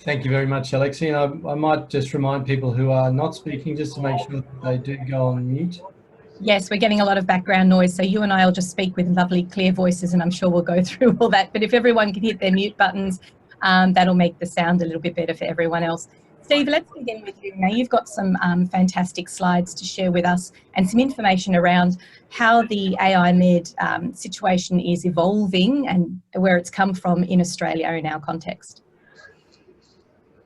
Thank you very much, Alexi. And I might just remind people who are not speaking just to make sure that they do go on mute. Yes, we're getting a lot of background noise, so you and I will just speak with lovely, clear voices, and I'm sure we'll go through all that. But if everyone can hit their mute buttons, that'll make the sound a little bit better for everyone else. Steve, let's begin with you. Now, you've got some fantastic slides to share with us and some information around how the AI med situation is evolving and where it's come from in Australia in our context.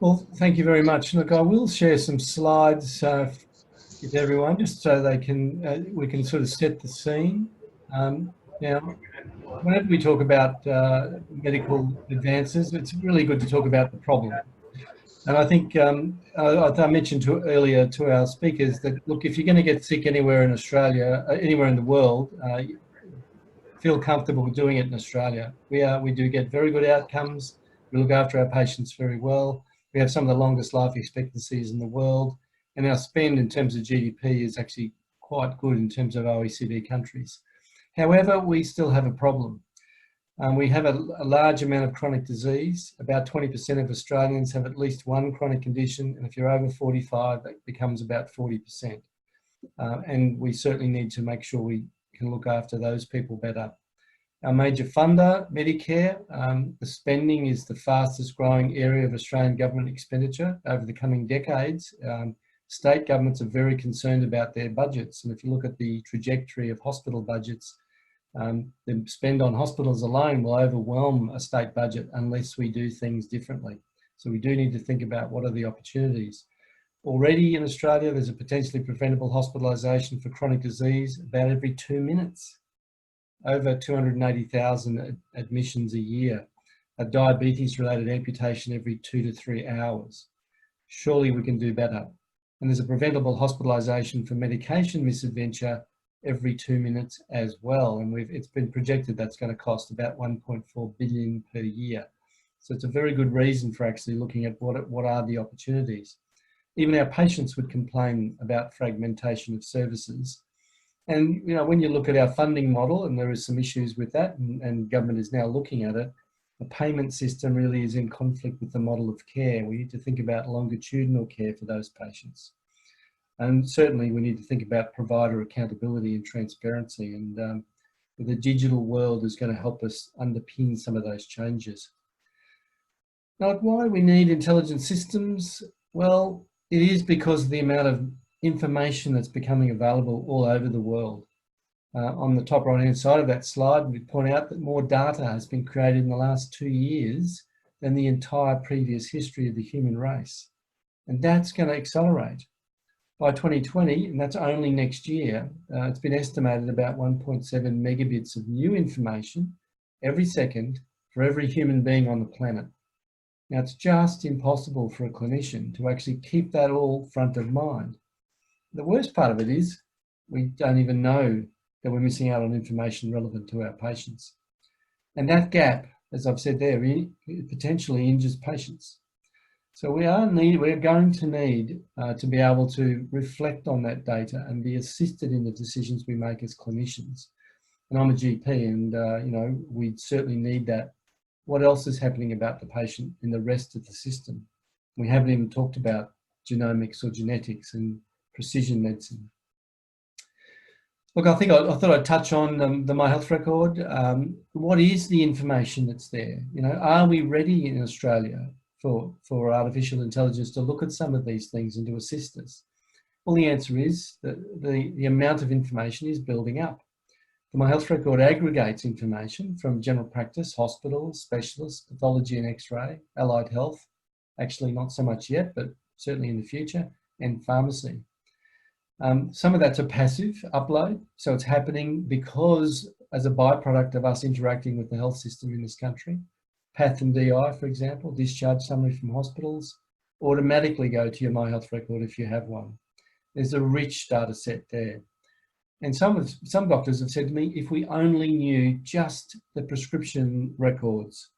Well, thank you very much. Look, I will share some slides with everyone just so they can we can sort of set the scene. Now, whenever we talk about medical advances, it's really good to talk about the problem. And I think I mentioned earlier to our speakers that, look, if you're going to get sick anywhere in Australia, anywhere in the world, feel comfortable with doing it in Australia. We do get very good outcomes. We look after our patients very well. We have some of the longest life expectancies in the world. And our spend in terms of GDP is actually quite good in terms of OECD countries. However, we still have a problem. We have a large amount of chronic disease. About 20% of Australians have at least one chronic condition, and if you're over 45, that becomes about 40%. And we certainly need to make sure we can look after those people better. Our major funder, Medicare, the spending is the fastest growing area of Australian government expenditure over the coming decades. State governments are very concerned about their budgets, and if you look at the trajectory of hospital budgets, the spend on hospitals alone will overwhelm a state budget unless we do things differently. So we do need to think about what are the opportunities. Already in Australia, there's a potentially preventable hospitalisation for chronic disease about every 2 minutes. Over 280,000 admissions a year. A diabetes-related amputation every 2 to 3 hours. Surely we can do better. And there's a preventable hospitalisation for medication misadventure every 2 minutes as well. And it's been projected that's going to cost about 1.4 billion per year. So it's a very good reason for actually looking at what are the opportunities. Even our patients would complain about fragmentation of services. And, you know, when you look at our funding model, and there is some issues with that, and government is now looking at it, the payment system really is in conflict with the model of care. We need to think about longitudinal care for those patients. And certainly we need to think about provider accountability and transparency, and the digital world is going to help us underpin some of those changes. Now, why do we need intelligent systems? Well, it is because of the amount of information that's becoming available all over the world. On the top right hand side of that slide, we point out that more data has been created in the last 2 years than the entire previous history of the human race. And that's going to accelerate. By 2020, and that's only next year, it's been estimated about 1.7 megabits of new information every second for every human being on the planet. Now, it's just impossible for a clinician to actually keep that all front of mind. The worst part of it is we don't even know that we're missing out on information relevant to our patients. And that gap, as I've said there, potentially injures patients. So we're going to need to be able to reflect on that data and be assisted in the decisions we make as clinicians. And I'm a GP, and you know, we certainly need that. What else is happening about the patient in the rest of the system? We haven't even talked about genomics or genetics and precision medicine. Look, I thought I'd touch on the My Health record. What is the information that's there? You know, are we ready in Australia for artificial intelligence to look at some of these things and to assist us? Well, the answer is that the amount of information is building up. The My Health record aggregates information from general practice, hospitals, specialists, pathology and X-ray, allied health, actually not so much yet, but certainly in the future, and pharmacy. Some of that's a passive upload, so it's happening because as a byproduct of us interacting with the health system in this country. Path and DI, for example, discharge summary from hospitals, automatically go to your My Health record if you have one. There's a rich data set there. And some doctors have said to me, if we only knew just the prescription records,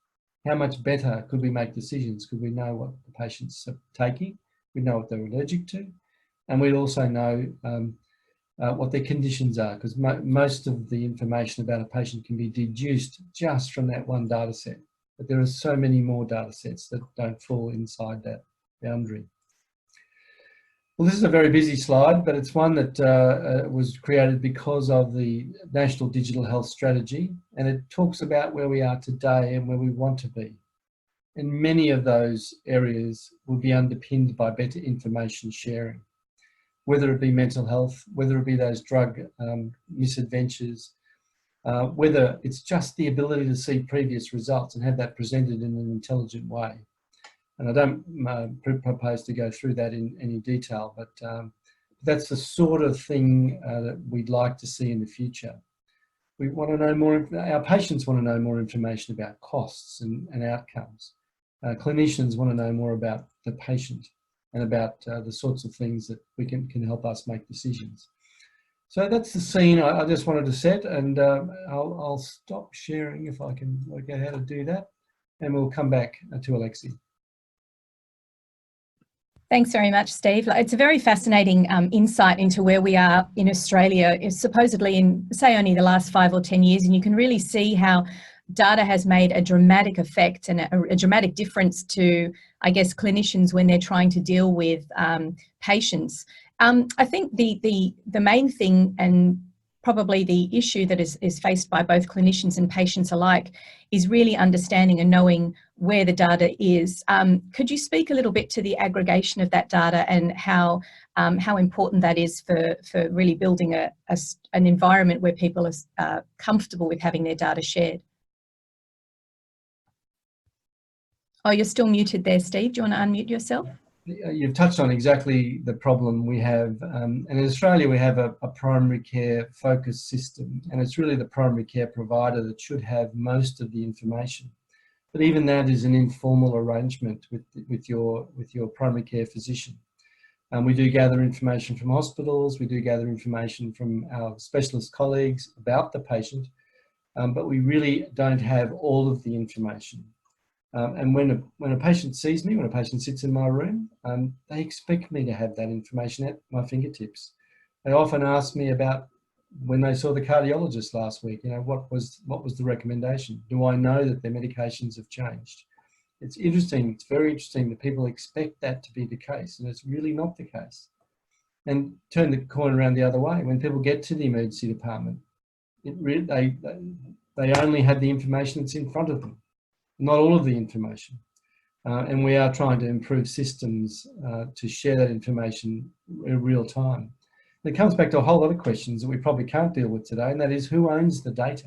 how much better could we make decisions? Could we know what the patients are taking? We'd know what they're allergic to. And we'd also know what their conditions are, because most of the information about a patient can be deduced just from that one data set. but there are so many more data sets that don't fall inside that boundary. Well, this is a very busy slide, but it's one that was created because of the National Digital Health Strategy, and it talks about where we are today and where we want to be. And many of those areas will be underpinned by better information sharing, whether it be mental health, whether it be those drug misadventures, whether it's just the ability to see previous results and have that presented in an intelligent way. And I don't propose to go through that in any detail, but that's the sort of thing that we'd like to see in the future. We want to know more, our patients want to know more information about costs and outcomes. Clinicians want to know more about the patient and about the sorts of things that we can help us make decisions. So that's the scene I just wanted to set, and I'll stop sharing if I can work out how to do that, and we'll come back to Alexi. Thanks very much, Steve. It's a very fascinating insight into where we are in Australia, supposedly in, say, only the last 5 or 10 years, and you can really see how data has made a dramatic effect and a dramatic difference to, I guess, clinicians when they're trying to deal with patients. I think the main thing, and probably the issue that is faced by both clinicians and patients alike, is really understanding and knowing where the data is. Could you speak a little bit to the aggregation of that data and how important that is for really building an environment where people are comfortable with having their data shared? Oh, you're still muted there, Steve. Do you want to unmute yourself? You've touched on exactly the problem we have. And in Australia, we have a primary care focused system, and it's really the primary care provider that should have most of the information. But even that is an informal arrangement with your primary care physician. We do gather information from hospitals, we do gather information from our specialist colleagues about the patient, but we really don't have all of the information. And when a patient sees me, when a patient sits in my room, they expect me to have that information at my fingertips. They often ask me about when they saw the cardiologist last week, you know, what was the recommendation? Do I know that their medications have changed? It's interesting, it's very interesting that people expect that to be the case, and it's really not the case. And turn the coin around the other way. When people get to the emergency department, they only have the information that's in front of them, not all of the information. And we are trying to improve systems to share that information in real time. And it comes back to a whole lot of questions that we probably can't deal with today, and that is, who owns the data?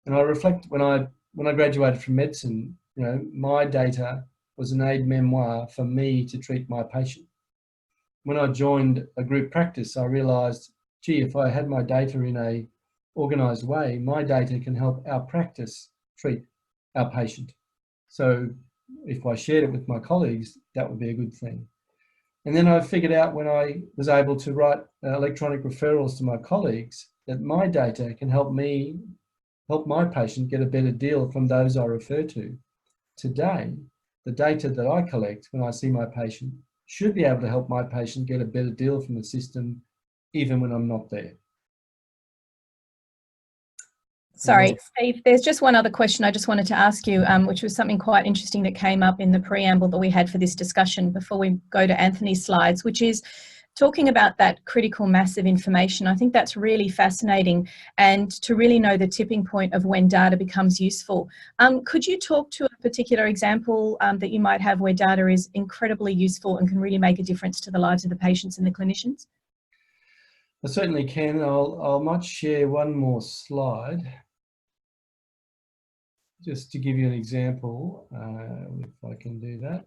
And I reflect, when I graduated from medicine, you know, my data was an aide-memoire for me to treat my patient. When I joined a group practice, I realised, gee, if I had my data in a organised way, my data can help our practice treat our patient. So if I shared it with my colleagues, that would be a good thing. And then I figured out, when I was able to write electronic referrals to my colleagues, that my data can help my patient get a better deal from those I refer to. Today, the data that I collect when I see my patient should be able to help my patient get a better deal from the system, even when I'm not there. Sorry, Steve, there's just one other question I just wanted to ask you, which was something quite interesting that came up in the preamble that we had for this discussion before we go to Anthony's slides, which is talking about that critical mass of information. I think that's really fascinating, and to really know the tipping point of when data becomes useful. Could you talk to a particular example that you might have where data is incredibly useful and can really make a difference to the lives of the patients and the clinicians? I certainly can. I might share one more slide, just to give you an example, if I can do that.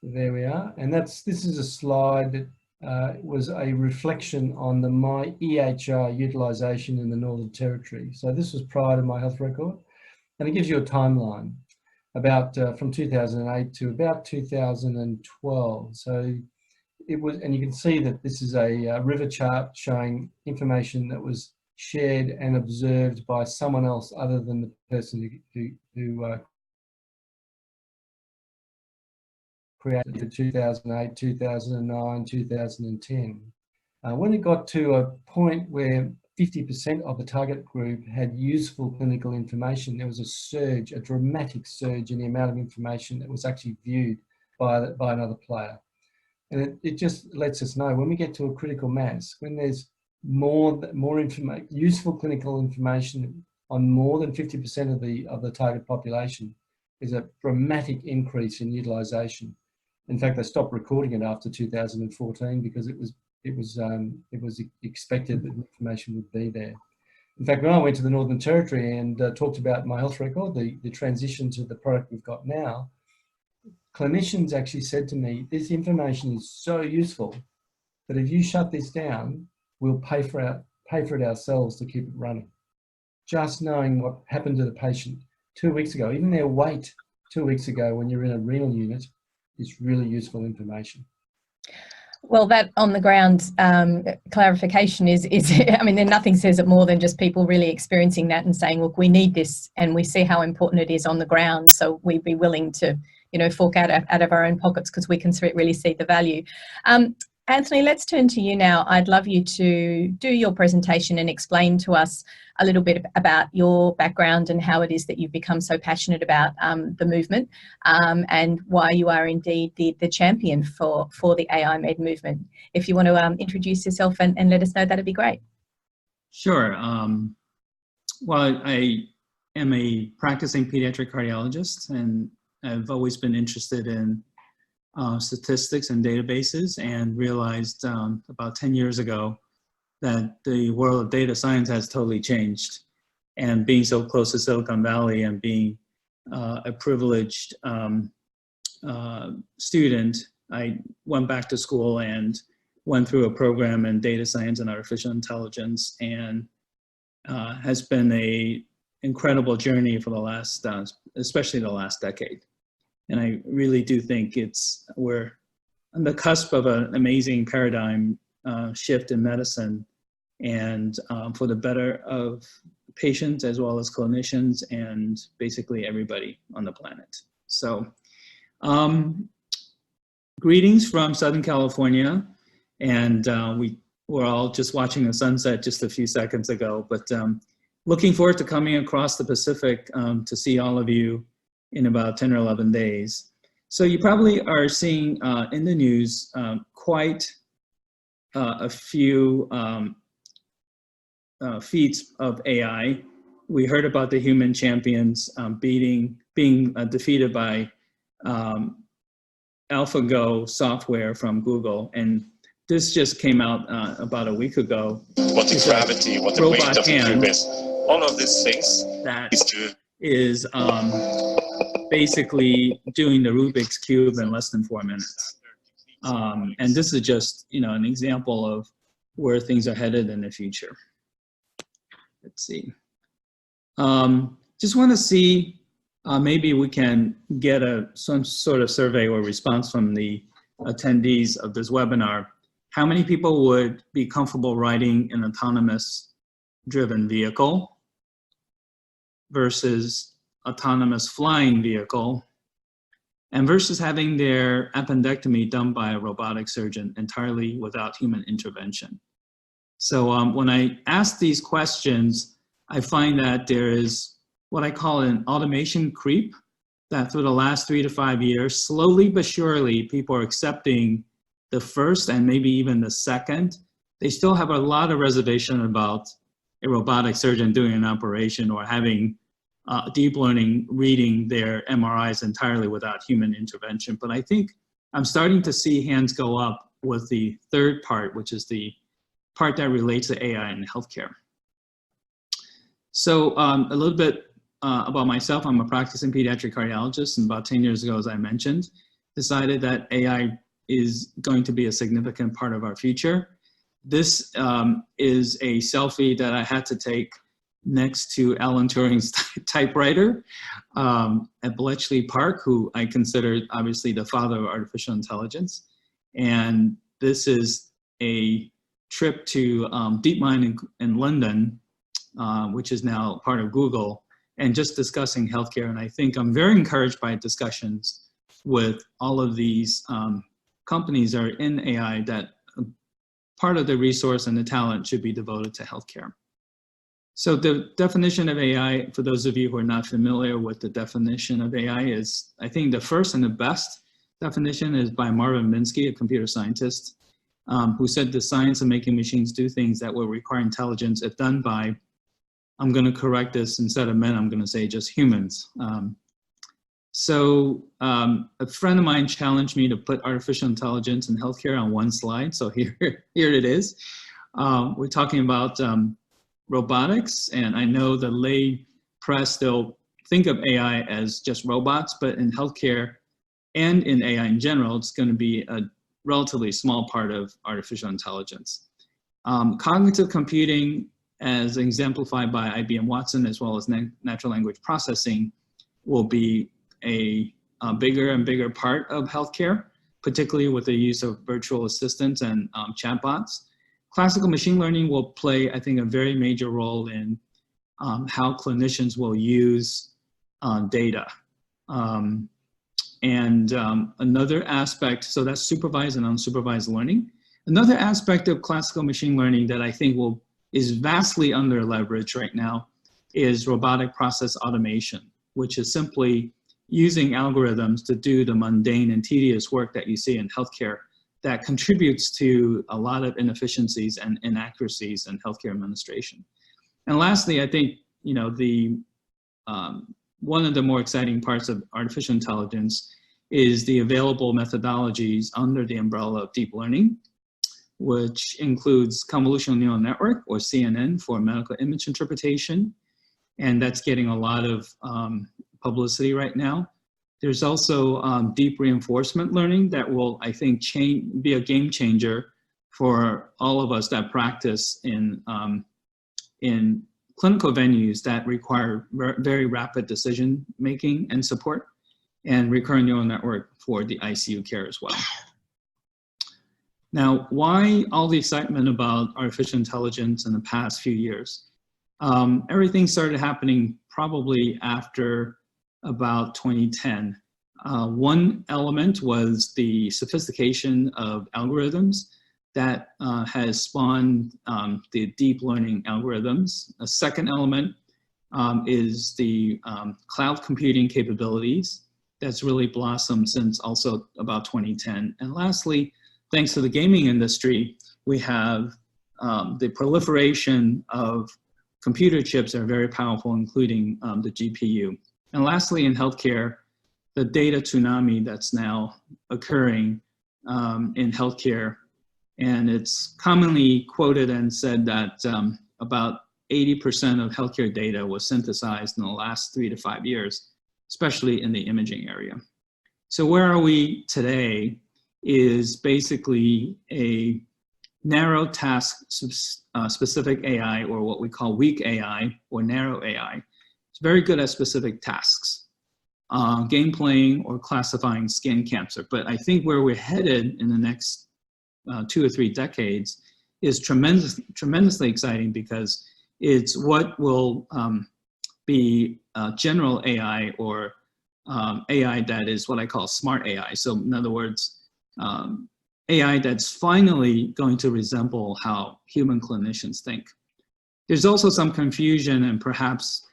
There we are, and this is a slide that was a reflection on the my EHR utilisation in the Northern Territory. So this was prior to my health record, and it gives you a timeline about from 2008 to about 2012. So it was, and you can see that this is a river chart showing information that was shared and observed by someone else other than the person who created the 2008, 2009, 2010. When it got to a point where 50% of the target group had useful clinical information, there was a surge, a dramatic surge in the amount of information that was actually viewed by another player. And it just lets us know when we get to a critical mass, when there's more useful clinical information on more than 50% of the target population, is a dramatic increase in utilisation. In fact, they stopped recording it after 2014 because it was expected that information would be there. In fact, when I went to the Northern Territory and talked about my health record, the transition to the product we've got now, clinicians actually said to me, this information is so useful that if you shut this down, we'll pay for it ourselves to keep it running. Just knowing what happened to the patient 2 weeks ago, even their weight 2 weeks ago when you're in a renal unit, is really useful information. Well, that on the ground clarification is I mean, then nothing says it more than just people really experiencing that and saying, look, we need this and we see how important it is on the ground. So we'd be willing to, you know, fork out of our own pockets because we can really see the value. Anthony, let's turn to you now. I'd love you to do your presentation and explain to us a little bit about your background and how it is that you've become so passionate about the movement and why you are indeed the champion for the AI Med movement. If you want to introduce yourself and let us know, that'd be great. Sure. Well, I am a practicing pediatric cardiologist, and I've always been interested in statistics and databases, and realized about 10 years ago that the world of data science has totally changed. And being so close to Silicon Valley and being a privileged student, I went back to school and went through a program in data science and artificial intelligence, and has been an incredible journey for the last, especially the last decade. And I really do think we're on the cusp of an amazing paradigm shift in medicine, and for the better of patients as well as clinicians and basically everybody on the planet. So greetings from Southern California, and we were all just watching the sunset just a few seconds ago, but looking forward to coming across the Pacific to see all of you in about 10 or 11 days. So you probably are seeing in the news quite a few feats of AI. We heard about the human champions being defeated by AlphaGo software from Google, and this just came out about a week ago. What the gravity, what the weight of the cube is. All of these things that is basically doing the Rubik's Cube in less than 4 minutes. And this is just, you know, an example of where things are headed in the future. Let's see. Just want to see, maybe we can get some sort of survey or response from the attendees of this webinar. How many people would be comfortable riding an autonomous driven vehicle versus autonomous flying vehicle, and versus having their appendectomy done by a robotic surgeon entirely without human intervention? So when I ask these questions, I find that there is what I call an automation creep, that through the last 3 to 5 years, slowly but surely, people are accepting the first and maybe even the second. They still have a lot of reservation about a robotic surgeon doing an operation or having deep learning reading their MRIs entirely without human intervention. But I think I'm starting to see hands go up with the third part, which is the part that relates to AI in healthcare. So a little bit about myself. I'm a practicing pediatric cardiologist, and about 10 years ago, as I mentioned, decided that AI is going to be a significant part of our future. This is a selfie that I had to take next to Alan Turing's typewriter at Bletchley Park, who I consider obviously the father of artificial intelligence. And this is a trip to DeepMind in London, which is now part of Google, and just discussing healthcare. And I think I'm very encouraged by discussions with all of these companies that are in AI, that part of the resource and the talent should be devoted to healthcare. So the definition of AI, for those of you who are not familiar with the definition of AI, is, I think the first and the best definition is by Marvin Minsky, a computer scientist, who said the science of making machines do things that will require intelligence if done by, I'm going to correct this, instead of men, I'm going to say just humans. A friend of mine challenged me to put artificial intelligence in healthcare on one slide. So here it is. We're talking about robotics, and I know the lay press, they'll think of AI as just robots, but in healthcare and in AI in general, it's going to be a relatively small part of artificial intelligence. Cognitive computing, as exemplified by IBM Watson, as well as natural language processing, will be a bigger and bigger part of healthcare, particularly with the use of virtual assistants and chatbots. Classical machine learning will play, I think, a very major role in how clinicians will use data. Another aspect, so that's supervised and unsupervised learning. Another aspect of classical machine learning that I think is vastly under leveraged right now is robotic process automation, which is simply using algorithms to do the mundane and tedious work that you see in healthcare that contributes to a lot of inefficiencies and inaccuracies in healthcare administration. And lastly, I think, you know, one of the more exciting parts of artificial intelligence is the available methodologies under the umbrella of deep learning, which includes convolutional neural network, or CNN, for medical image interpretation. And that's getting a lot of publicity right now. There's also deep reinforcement learning that will, I think, be a game changer for all of us that practice in clinical venues that require very rapid decision making and support, and recurrent neural network for the ICU care as well. Now, why all the excitement about artificial intelligence in the past few years? Everything started happening probably after about 2010. One element was the sophistication of algorithms that has spawned the deep learning algorithms. A second element is the cloud computing capabilities that's really blossomed since also about 2010. And lastly, thanks to the gaming industry, we have the proliferation of computer chips that are very powerful, including the GPU. And lastly, in healthcare, the data tsunami that's now occurring in healthcare. And it's commonly quoted and said that about 80% of healthcare data was synthesized in the last 3 to 5 years, especially in the imaging area. So where are we today is basically a narrow task specific AI, or what we call weak AI or narrow AI. It's very good at specific tasks, game playing or classifying skin cancer. But I think where we're headed in the next 2 or 3 decades is tremendously exciting, because it's what will be general AI, or AI that is what I call smart AI. So in other words, AI that's finally going to resemble how human clinicians think. There's also some confusion and perhaps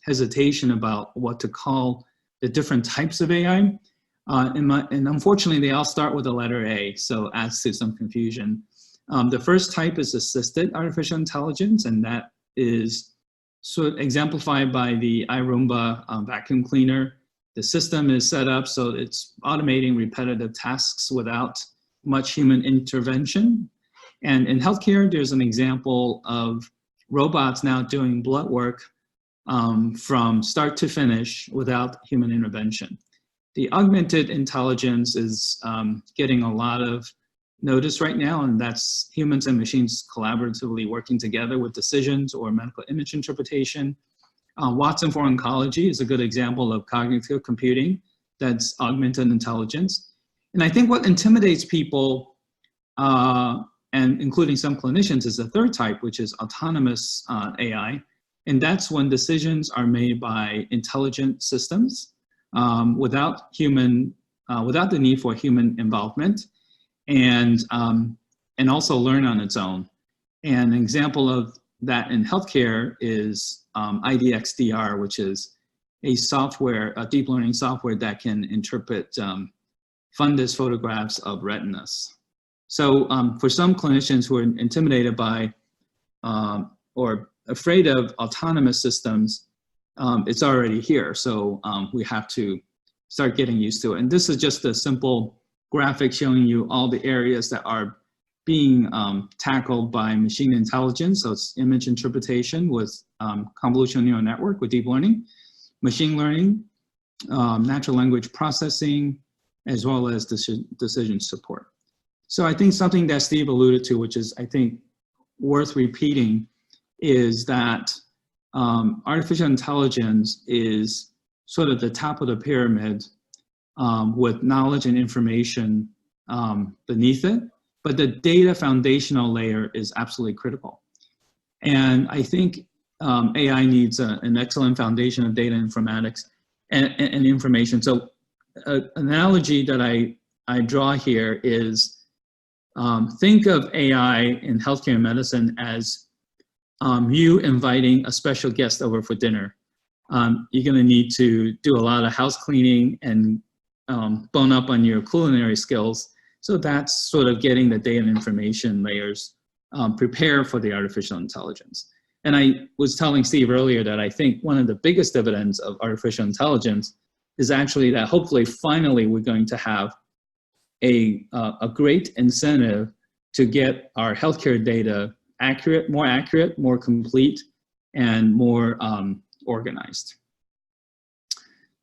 hesitation about what to call the different types of AI. And unfortunately, they all start with the letter A, so adds to some confusion. The first type is assisted artificial intelligence, and that is sort of exemplified by the iRoomba vacuum cleaner. The system is set up so it's automating repetitive tasks without much human intervention. And in healthcare, there's an example of robots now doing blood work from start to finish without human intervention. The augmented intelligence is getting a lot of notice right now, and that's humans and machines collaboratively working together with decisions or medical image interpretation. Watson for Oncology is a good example of cognitive computing that's augmented intelligence. And I think what intimidates people, and including some clinicians, is the third type, which is autonomous AI. And that's when decisions are made by intelligent systems without the need for human involvement, and also learn on its own. And an example of that in healthcare is IDXDR, which is a software, a deep learning software that can interpret fundus photographs of retinas. So for some clinicians who are intimidated by or afraid of autonomous systems, it's already here. So we have to start getting used to it. And this is just a simple graphic showing you all the areas that are being tackled by machine intelligence. So it's image interpretation with convolutional neural network with deep learning, machine learning, natural language processing, as well as decision support. So I think something that Steve alluded to, which is I think worth repeating, is that artificial intelligence is sort of the top of the pyramid with knowledge and information beneath it, but the data foundational layer is absolutely critical. And I think AI needs an excellent foundation of data informatics and information. So an analogy that I draw here is think of AI in healthcare and medicine as you inviting a special guest over for dinner. You're going to need to do a lot of house cleaning and bone up on your culinary skills. So that's sort of getting the data and information layers prepared for the artificial intelligence. And I was telling Steve earlier that I think one of the biggest dividends of artificial intelligence is actually that hopefully finally we're going to have a great incentive to get our healthcare data accurate, more complete, and more organized.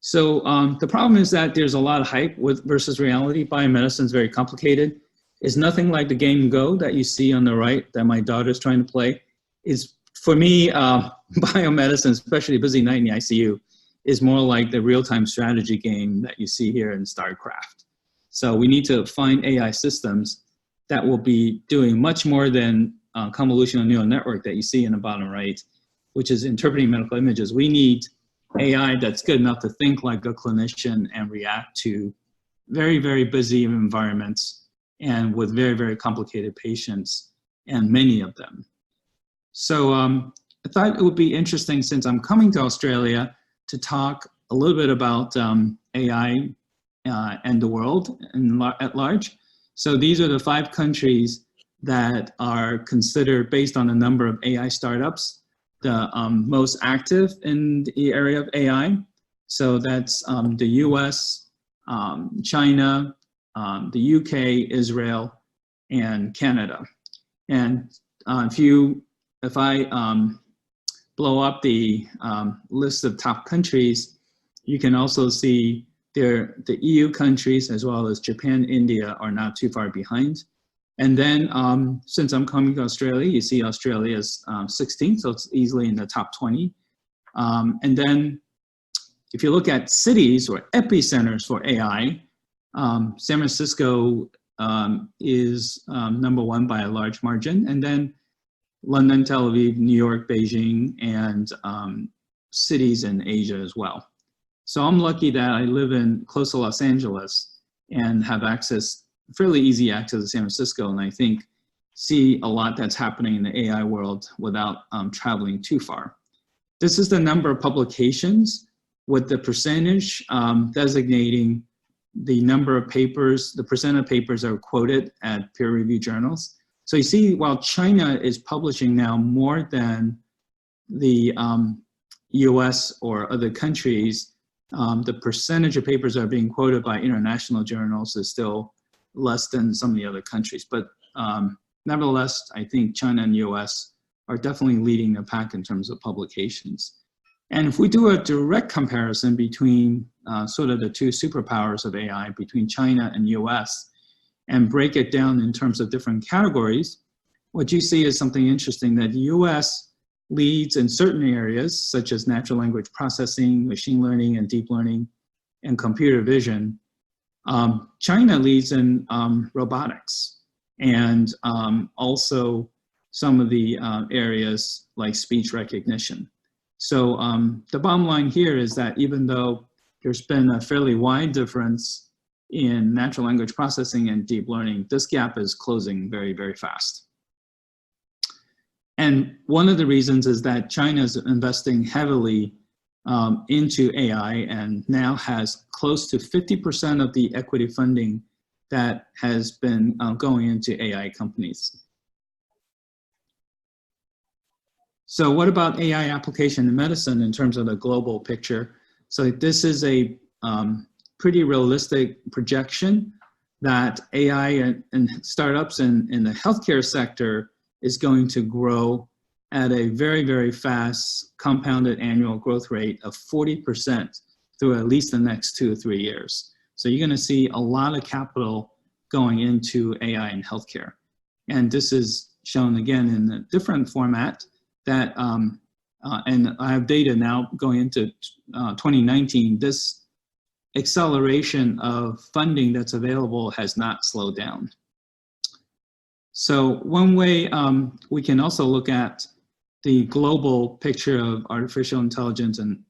So the problem is that there's a lot of hype versus reality. Biomedicine is very complicated. It's nothing like the game Go that you see on the right that my daughter's trying to play. It's, for me, biomedicine, especially Busy Night in the ICU, is more like the real-time strategy game that you see here in StarCraft. So we need to find AI systems that will be doing much more than convolutional neural network that you see in the bottom right, which is interpreting medical images. We need AI that's good enough to think like a clinician and react to very, very busy environments and with very, very complicated patients, and many of them. So I thought it would be interesting, since I'm coming to Australia, to talk a little bit about AI and the world at large. So these are the 5 countries that are considered, based on the number of AI startups, the most active in the area of AI. So that's the US, China, the UK, Israel, and Canada. And if I blow up the list of top countries, you can also see the EU countries, as well as Japan, India, are not too far behind. And then since I'm coming to Australia, you see Australia's 16th, so it's easily in the top 20. And then if you look at cities or epicenters for AI, San Francisco is #1 by a large margin. And then London, Tel Aviv, New York, Beijing, and cities in Asia as well. So I'm lucky that I live close to Los Angeles and have fairly easy access to San Francisco, and I think see a lot that's happening in the AI world without traveling too far. This is the number of publications with the percentage designating the number of papers, the percent of papers that are quoted at peer-reviewed journals. So you see, while China is publishing now more than the US or other countries, the percentage of papers that are being quoted by international journals is still less than some of the other countries. But nevertheless, I think China and US are definitely leading the pack in terms of publications. And if we do a direct comparison between sort of the 2 superpowers of AI, between China and US, and break it down in terms of different categories, what you see is something interesting, that the US leads in certain areas, such as natural language processing, machine learning and deep learning, and computer vision. China leads in robotics, and also some of the areas like speech recognition. So the bottom line here is that even though there's been a fairly wide difference in natural language processing and deep learning, this gap is closing very, very fast. And one of the reasons is that China is investing heavily into AI and now has close to 50% of the equity funding that has been going into AI companies. So what about AI application in medicine in terms of the global picture? So this is a pretty realistic projection that AI and startups in the healthcare sector is going to grow at a very, very fast compounded annual growth rate of 40% through at least the next 2 or 3 years. So you're going to see a lot of capital going into AI in healthcare. And this is shown again in a different format that, and I have data now going into 2019, this acceleration of funding that's available has not slowed down. So one way we can also look at the global picture of artificial intelligence and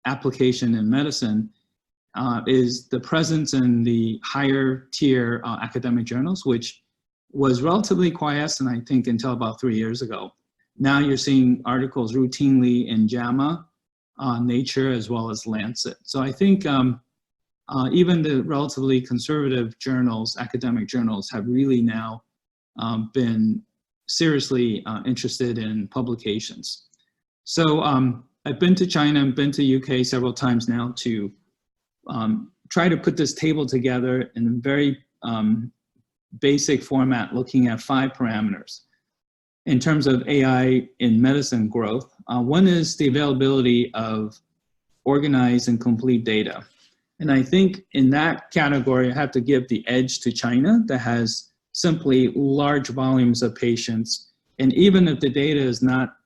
application in medicine is the presence in the higher tier academic journals, which was relatively quiescent, I think, until about 3 years ago. Now you're seeing articles routinely in JAMA, Nature, as well as Lancet. So I think even the relatively conservative journals, academic journals, have really now been seriously interested in publications. So I've been to China and been to UK several times now to try to put this table together in a very basic format, looking at 5 parameters in terms of AI in medicine growth. One is the availability of organized and complete data. And I think in that category, I have to give the edge to China that has simply large volumes of patients. And even if the data is not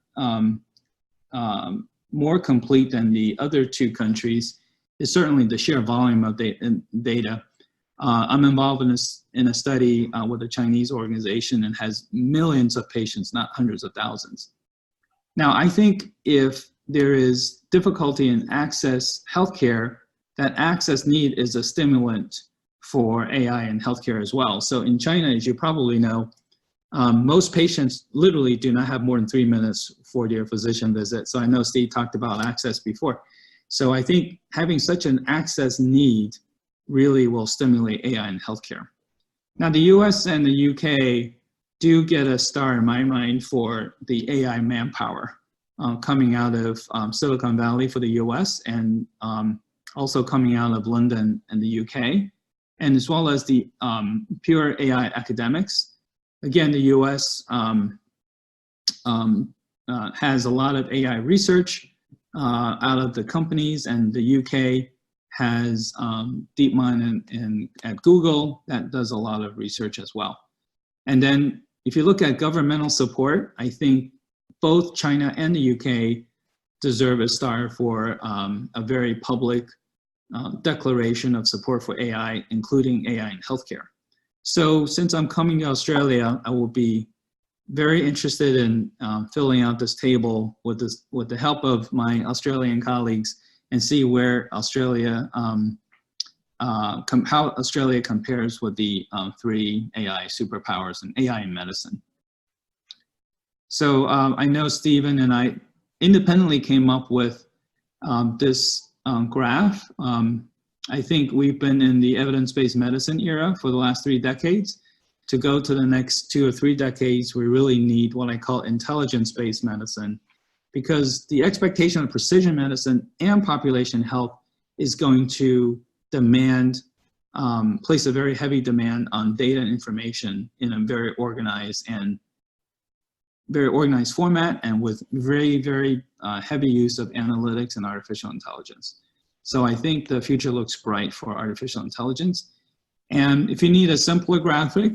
more complete than the other 2 countries, it's certainly the sheer volume of data. I'm involved in a study with a Chinese organization and has millions of patients, not hundreds of thousands. Now, I think if there is difficulty in access healthcare, that access need is a stimulant for AI in healthcare as well. So in China, as you probably know, most patients literally do not have more than 3 minutes for their physician visit. So I know Steve talked about access before. So I think having such an access need really will stimulate AI in healthcare. Now the US and the UK do get a star in my mind for the AI manpower coming out of Silicon Valley for the US and also coming out of London and the UK, and as well as the pure AI academics. Again, the US has a lot of AI research out of the companies, and the UK has DeepMind at Google that does a lot of research as well. And then if you look at governmental support, I think both China and the UK deserve a star for a very public declaration of support for AI, including AI in healthcare. So since I'm coming to Australia, I will be very interested in filling out this table with the help of my Australian colleagues and see where Australia, how Australia compares with the 3 AI superpowers and AI in medicine. So I know Stephen and I independently came up with this graph. I think we've been in the evidence-based medicine era for the last 3 decades. To go to the next 2 or 3 decades, we really need what I call intelligence-based medicine, because the expectation of precision medicine and population health is going to demand, place a very heavy demand on data and information in a very organized format, and with very, very heavy use of analytics and artificial intelligence. So I think the future looks bright for artificial intelligence. And if you need a simpler graphic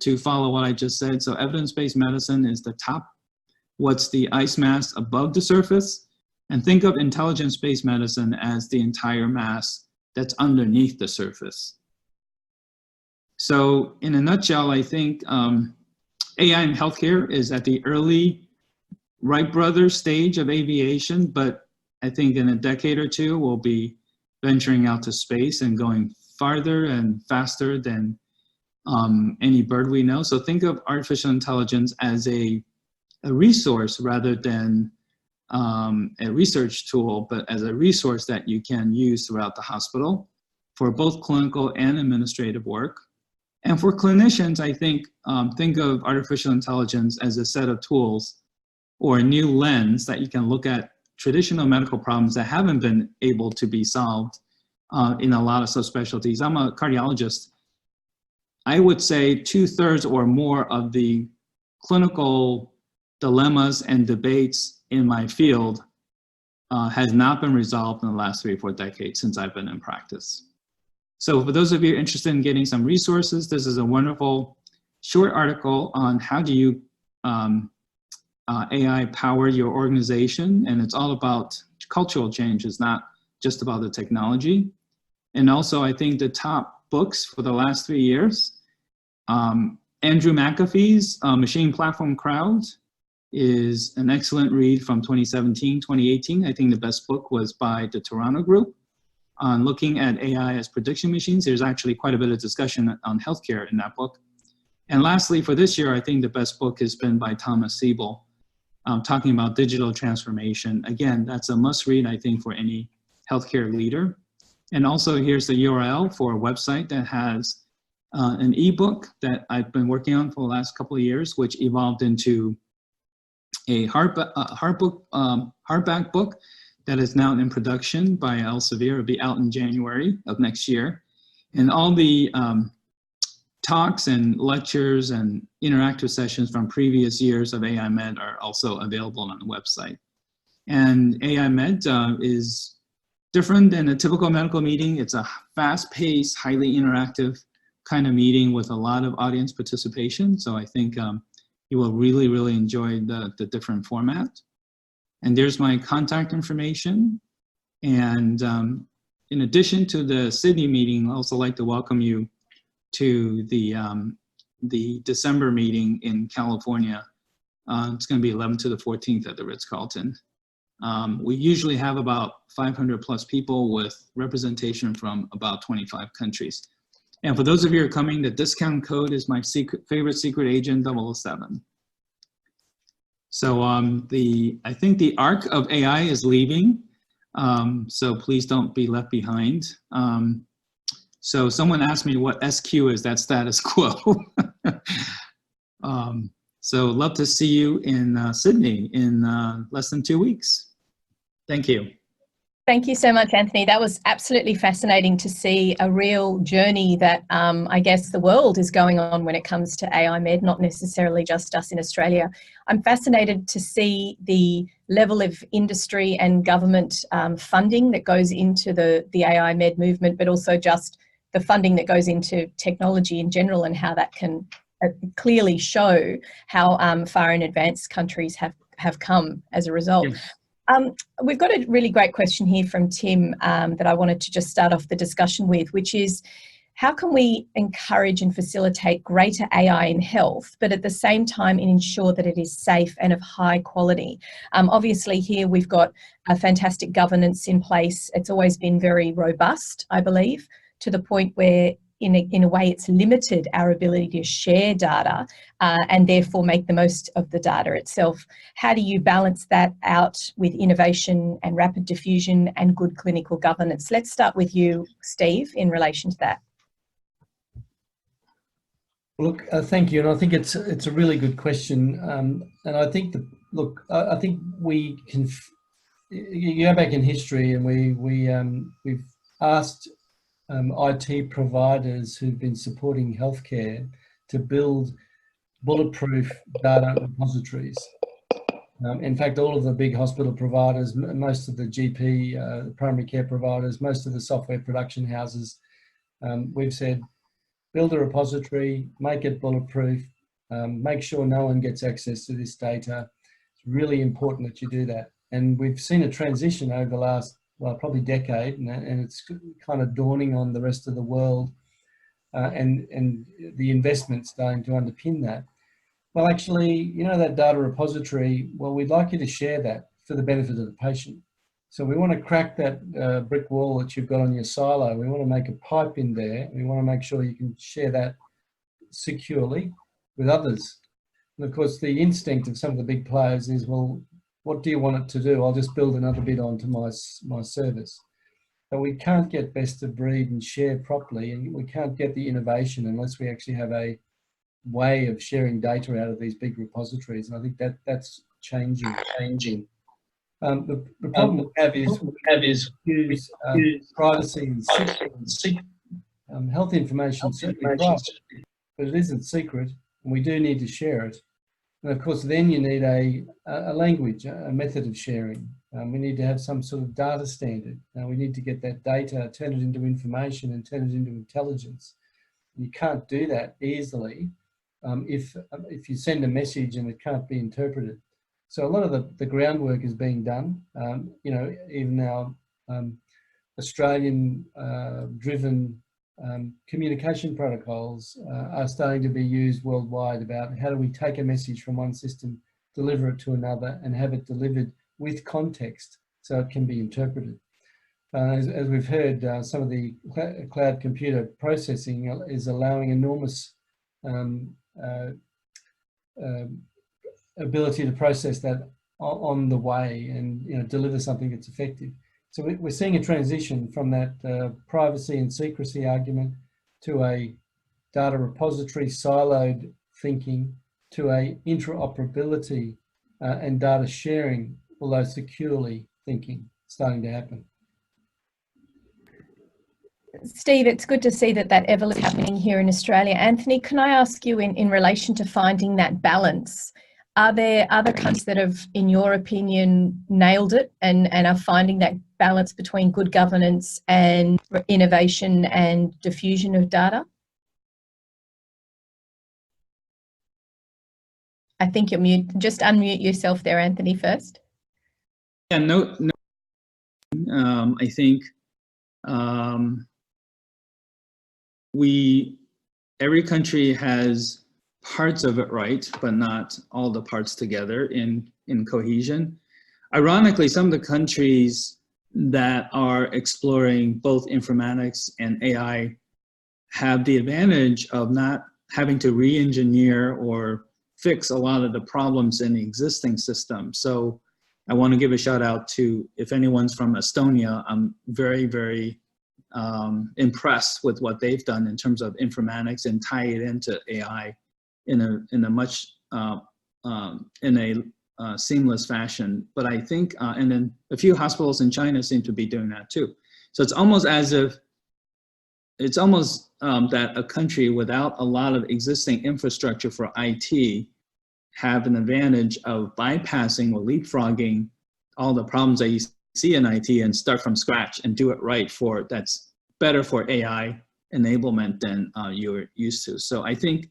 to follow what I just said, so evidence-based medicine is the top. What's the ice mass above the surface? And think of intelligence-based medicine as the entire mass that's underneath the surface. So in a nutshell, I think AI in healthcare is at the early Wright brothers stage of aviation, but I think in a decade or 2, we'll be venturing out to space and going farther and faster than any bird we know. So think of artificial intelligence as a a resource rather than a research tool, but as a resource that you can use throughout the hospital for both clinical and administrative work. And for clinicians, I think of artificial intelligence as a set of tools or a new lens that you can look at traditional medical problems that haven't been able to be solved in a lot of subspecialties. I'm a cardiologist. I would say 2/3 or more of the clinical dilemmas and debates in my field has not been resolved in the last 3 or 4 decades since I've been in practice. So for those of you interested in getting some resources, this is a wonderful short article on how do you AI power your organization, and it's all about cultural change. It's not just about the technology. And also, I think the top books for the last 3 years, Andrew McAfee's Machine Platform Crowd is an excellent read from 2017, 2018. I think the best book was by the Toronto Group on looking at AI as prediction machines. There's actually quite a bit of discussion on healthcare in that book. And lastly, for this year, I think the best book has been by Thomas Siebel, talking about digital transformation. Again, that's a must read, I think, for any healthcare leader. And also here's the URL for a website that has an ebook that I've been working on for the last couple of years, which evolved into a hardback book that is now in production by Elsevier. It'll be out in January of next year. And all the talks and lectures and interactive sessions from previous years of AI Med are also available on the website. And AI Med is different than a typical medical meeting. It's a fast-paced, highly interactive kind of meeting with a lot of audience participation. So I think you will really, really enjoy the different format. And there's my contact information. And in addition to the Sydney meeting, I'd also like to welcome you to the December meeting in California. It's going to be 11th to the 14th at the Ritz-Carlton. We usually have about 500 plus people with representation from about 25 countries. And for those of you who are coming, the discount code is my favorite secret agent 007. So I think the arc of AI is leaving. So please don't be left behind. So someone asked me what SQ is, that status quo. So love to see you in Sydney in less than 2 weeks. Thank you. Thank you so much, Anthony. That was absolutely fascinating to see a real journey that I guess the world is going on when it comes to AI Med, not necessarily just us in Australia. I'm fascinated to see the level of industry and government funding that goes into the AI Med movement, but also just the funding that goes into technology in general and how that can clearly show how far in advance countries have come as a result. Yes. We've got a really great question here from Tim that I wanted to just start off the discussion with, which is, how can we encourage and facilitate greater AI in health, but at the same time ensure that it is safe and of high quality? Obviously here we've got a fantastic governance in place. It's always been very robust, I believe, to the point where in a way it's limited our ability to share data and therefore make the most of the data itself. How do you balance that out with innovation and rapid diffusion and good clinical governance? Let's start with you, Steve, in relation to that. Look, thank you, and I think it's a really good question, and I think I think we can. You go back in history, and we've asked IT providers who've been supporting healthcare to build bulletproof data repositories. In fact, all of the big hospital providers, most of the GP, primary care providers, most of the software production houses, we've said, build a repository, make it bulletproof, make sure no one gets access to this data. It's really important that you do that. And we've seen a transition over the last, well, probably decade, and it's kind of dawning on the rest of the world, and the investment starting to underpin that. Well, actually, you know, that data repository, well, we'd like you to share that for the benefit of the patient. So we want to crack that brick wall that you've got on your silo. We want to make a pipe in there. We want to make sure you can share that securely with others. And of course, the instinct of some of the big players is, well, what do you want it to do? I'll just build another bit onto my service. But we can't get best of breed and share properly, and we can't get the innovation unless we actually have a way of sharing data out of these big repositories. And I think that's changing. The problem we have is privacy and secrecy. Health information is certainly private, but it isn't secret, and we do need to share it. And of course, then you need a language, a method of sharing. We need to have some sort of data standard. We need to get that data, turn it into information and turn it into intelligence. You can't do that easily if you send a message and it can't be interpreted. So a lot of the groundwork is being done. You know, even our Australian driven communication protocols are starting to be used worldwide about how do we take a message from one system, deliver it to another, and have it delivered with context so it can be interpreted. As we've heard, some of the cloud computer processing is allowing enormous ability to process that on the way and, you know, deliver something that's effective. So we're seeing a transition from that privacy and secrecy argument to a data repository siloed thinking to a interoperability and data sharing, although securely thinking, starting to happen. Steve, it's good to see that evolution is happening here in Australia. Anthony, can I ask you in relation to finding that balance? Are there other countries that have, in your opinion, nailed it and are finding that balance between good governance and innovation and diffusion of data? I think you're mute. Just unmute yourself there, Anthony, first. Yeah, no. I think every country has parts of it right, but not all the parts together in cohesion. Ironically, some of the countries that are exploring both informatics and AI have the advantage of not having to re-engineer or fix a lot of the problems in the existing system. So I want to give a shout out to, if anyone's from Estonia, I'm very, very impressed with what they've done in terms of informatics and tie it into AI in a much seamless fashion. But I think, and then a few hospitals in China seem to be doing that too. So it's almost as if, it's almost that a country without a lot of existing infrastructure for IT have an advantage of bypassing or leapfrogging all the problems that you see in IT and start from scratch and do it right that's better for AI enablement than you're used to. So I think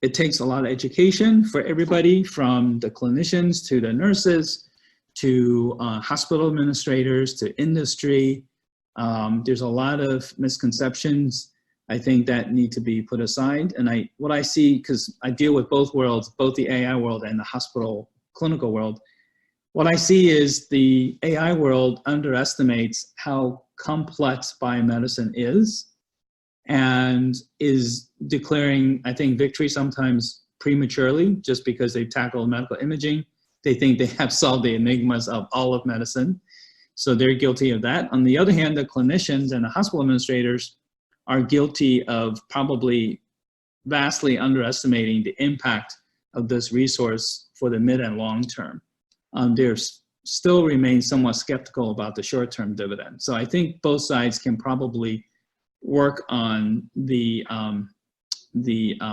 it takes a lot of education for everybody, from the clinicians to the nurses, to hospital administrators, to industry. There's a lot of misconceptions, I think, that need to be put aside. And what I see, because I deal with both worlds, both the AI world and the hospital clinical world, what I see is the AI world underestimates how complex biomedicine is, and is declaring, I think, victory sometimes prematurely, just because they've tackled medical imaging. They think they have solved the enigmas of all of medicine. So they're guilty of that. On the other hand, the clinicians and the hospital administrators are guilty of probably vastly underestimating the impact of this resource for the mid and long term. They still remain somewhat skeptical about the short-term dividend. So I think both sides can probably work on the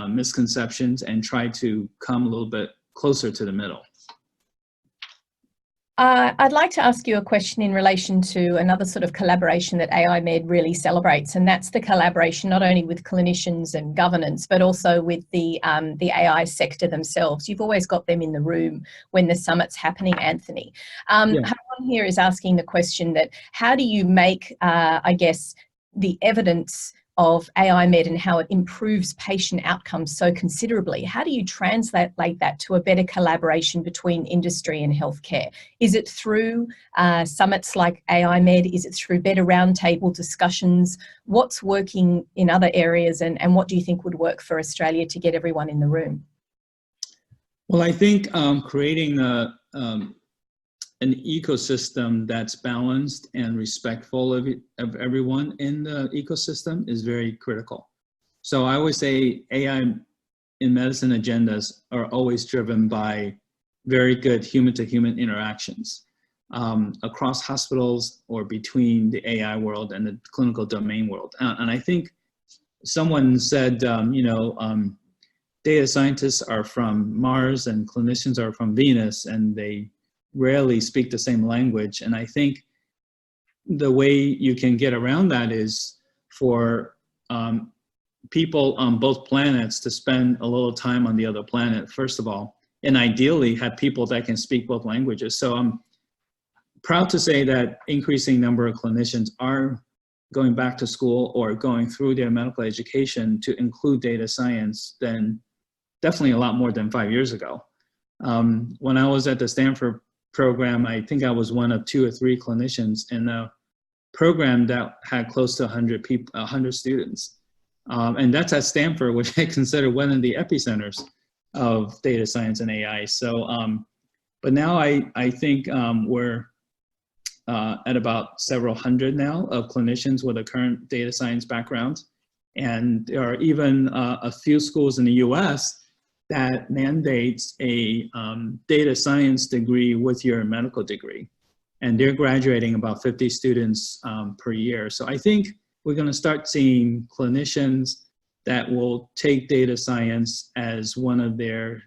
misconceptions and try to come a little bit closer to the middle. I'd like to ask you a question in relation to another sort of collaboration that AIMed really celebrates, and that's the collaboration not only with clinicians and governance, but also with the AI sector themselves. You've always got them in the room when the summit's happening, Anthony. One here is asking the question that, how do you make, I guess, the evidence of AIMed and how it improves patient outcomes so considerably? How do you translate that to a better collaboration between industry and healthcare? Is it through summits like AIMed? Is it through better roundtable discussions? What's working in other areas, and what do you think would work for Australia to get everyone in the room? Well, I think creating an ecosystem that's balanced and respectful of everyone in the ecosystem is very critical. So I always say AI in medicine agendas are always driven by very good human-to-human interactions across hospitals or between the AI world and the clinical domain world. And I think someone said, data scientists are from Mars and clinicians are from Venus, and they rarely speak the same language. And I think the way you can get around that is for people on both planets to spend a little time on the other planet, first of all, and ideally have people that can speak both languages. So I'm proud to say that increasing number of clinicians are going back to school or going through their medical education to include data science than definitely a lot more than 5 years ago. When I was at the Stanford program, I think I was one of 2 or 3 clinicians in a program that had close to 100 people, 100 students. And that's at Stanford, which I consider one of the epicenters of data science and AI. So, but now I think we're at about several hundred now of clinicians with a current data science background. And there are even a few schools in the US that mandates a data science degree with your medical degree. And they're graduating about 50 students per year. So I think we're gonna start seeing clinicians that will take data science as one of their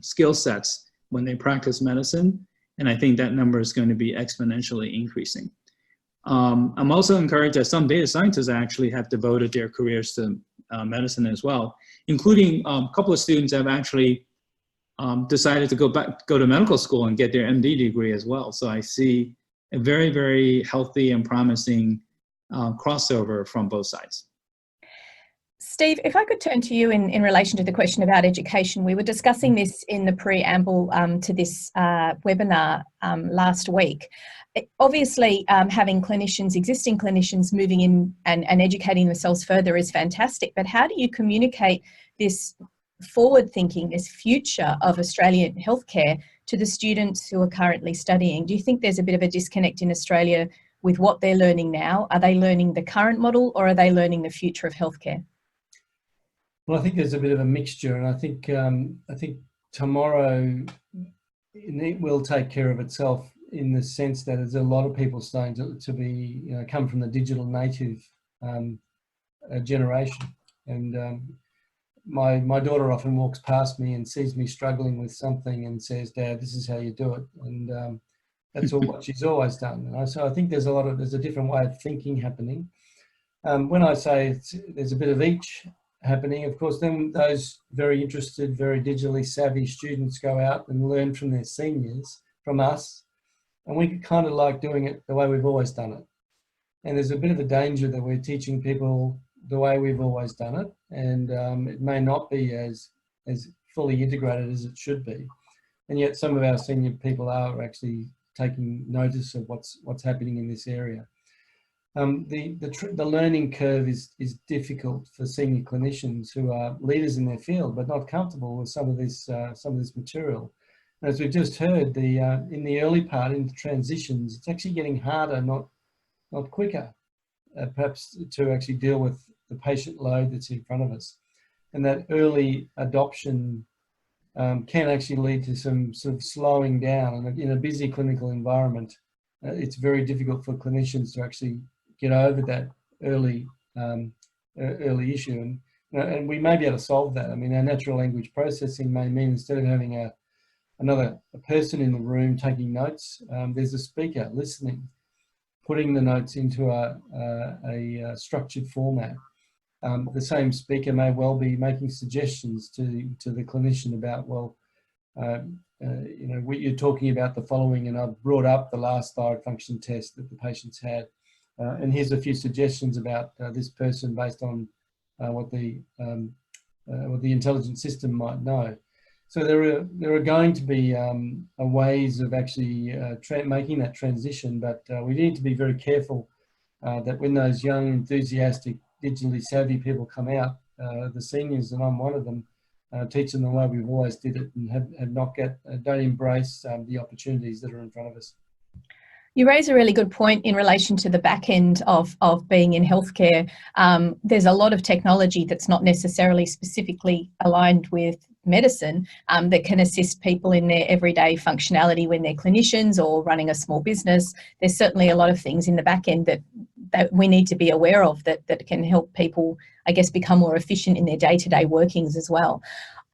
skill sets when they practice medicine. And I think that number is going to be exponentially increasing. I'm also encouraged that some data scientists actually have devoted their careers to medicine as well, including a couple of students have actually decided to go to medical school and get their MD degree as well. So I see a very, very healthy and promising crossover from both sides. Steve, if I could turn to you in relation to the question about education. We were discussing this in the preamble to this webinar last week. Obviously, having clinicians, existing clinicians moving in and educating themselves further is fantastic, but how do you communicate this forward thinking, this future of Australian healthcare to the students who are currently studying? Do you think there's a bit of a disconnect in Australia with what they're learning now? Are they learning the current model or are they learning the future of healthcare? Well, I think there's a bit of a mixture, and I think tomorrow it will take care of itself in the sense that there's a lot of people starting to be, come from the digital native generation. And my daughter often walks past me and sees me struggling with something and says, "Dad, this is how you do it." And that's all what she's always done. And so I think there's a different way of thinking happening. When I say there's a bit of each happening, of course, then those very interested, very digitally savvy students go out and learn from their seniors, from us, and we kind of like doing it the way we've always done it. And there's a bit of a danger that we're teaching people the way we've always done it, and it may not be as fully integrated as it should be. And yet some of our senior people are actually taking notice of what's happening in this area. The learning curve is difficult for senior clinicians who are leaders in their field but not comfortable with some of this material. And as we've just heard, in the early part, in the transitions, it's actually getting harder, not quicker, perhaps to actually deal with the patient load that's in front of us. And that early adoption can actually lead to some sort of slowing down. And in a busy clinical environment, it's very difficult for clinicians to actually get over that early issue, and we may be able to solve that. I mean, our natural language processing may mean instead of having another person in the room taking notes, there's a speaker listening, putting the notes into a structured format. The same speaker may well be making suggestions to the clinician about, well, you're talking about the following, and I've brought up the last thyroid function test that the patient's had. And here's a few suggestions about this person based on what the intelligent system might know. So there are going to be ways of actually making that transition, but we need to be very careful that when those young, enthusiastic, digitally savvy people come out, the seniors, and I'm one of them, teach them the way we've always did it, and don't embrace the opportunities that are in front of us. You raise a really good point in relation to the back end of being in healthcare. There's a lot of technology that's not necessarily specifically aligned with medicine that can assist people in their everyday functionality when they're clinicians or running a small business. There's certainly a lot of things in the back end that we need to be aware of that can help people, I guess, become more efficient in their day-to-day workings as well.